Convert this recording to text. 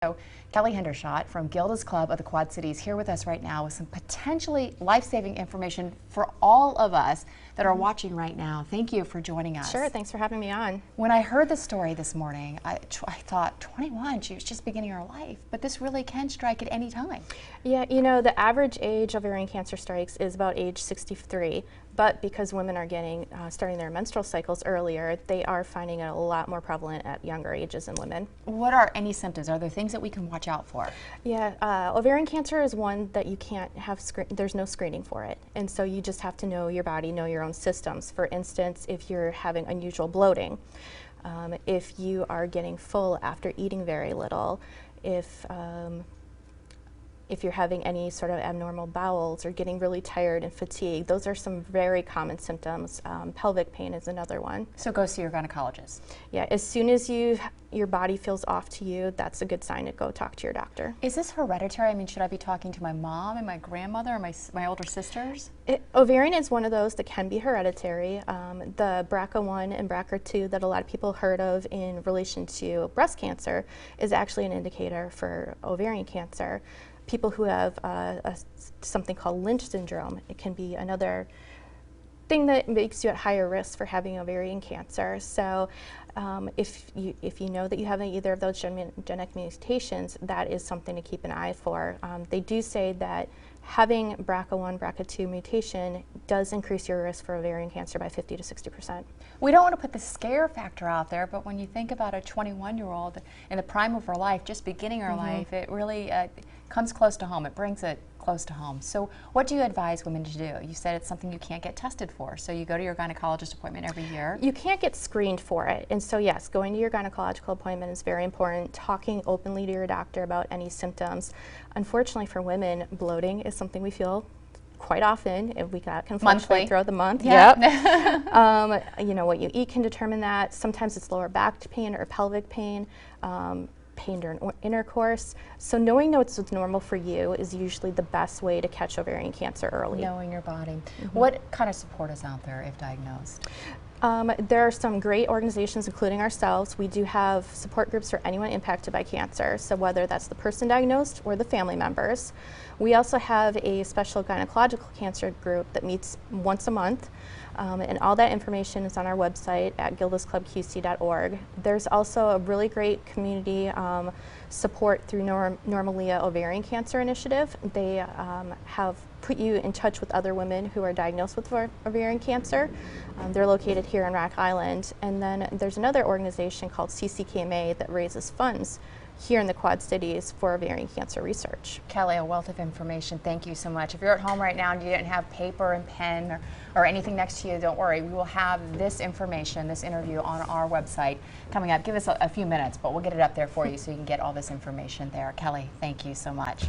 So Kelly Hendershot from Gilda's Club of the Quad Cities here with us right now with some potentially life-saving information for all of us that are watching right now. Thank you for joining us. Sure, thanks for having me on. When I heard the story this morning, I thought 21, she was just beginning her life, but this really can strike at any time. Yeah, you know, the average age of ovarian cancer strikes is about age 63, but because women are starting their menstrual cycles earlier, they are finding it a lot more prevalent at younger ages in women. What are any symptoms? Are there things that we can watch out for? Yeah, ovarian cancer is one that you can't have, there's no screening for it. And so you just have to know your body, know your own systems. For instance, if you're having unusual bloating, if you are getting full after eating very little, if you're having any sort of abnormal bowels or getting really tired and fatigued, those are some very common symptoms. Pelvic pain is another one. So go see your gynecologist. Yeah, as soon as your body feels off to you, that's a good sign to go talk to your doctor. Is this hereditary? I mean, should I be talking to my mom and my grandmother or my older sisters? Ovarian is one of those that can be hereditary. The BRCA1 and BRCA2 that a lot of people heard of in relation to breast cancer is actually an indicator for ovarian cancer. People who have something called Lynch syndrome, it can be another thing that makes you at higher risk for having ovarian cancer. So if you know that you have either of those genetic mutations, that is something to keep an eye for. They do say that having BRCA1, BRCA2 mutation does increase your risk for ovarian cancer by 50 to 60%. We don't want to put the scare factor out there, but when you think about a 21-year-old in the prime of her life, just beginning her life, it really comes close to home. It brings it close to home. So what do you advise women to do? You said it's something you can't get tested for, so you go to your gynecologist appointment every year. You can't get screened for it, and so yes, going to your gynecological appointment is very important. Talking openly to your doctor about any symptoms. Unfortunately for women, bloating is something we feel quite often, and we can fluctuate throughout the month. Yeah. Yep. You know, what you eat can determine that. Sometimes it's lower back pain or pelvic pain. Pain during intercourse. So knowing what's normal for you is usually the best way to catch ovarian cancer early. Knowing your body. What kind of support is out there if diagnosed? There are some great organizations, including ourselves. We do have support groups for anyone impacted by cancer, so whether that's the person diagnosed or the family members. We also have a special gynecological cancer group that meets once a month, and all that information is on our website at gildasclubqc.org. There's also a really great community support through Normalia Ovarian Cancer Initiative. They have put you in touch with other women who are diagnosed with ovarian cancer. They're located here on Rock Island. And then there's another organization called CCKMA that raises funds here in the Quad Cities for ovarian cancer research. Kelly, a wealth of information. Thank you so much. If you're at home right now and you didn't have paper and pen or anything next to you, don't worry. We will have this information, this interview on our website coming up. Give us a few minutes, but we'll get it up there for you so you can get all this information there. Kelly, thank you so much.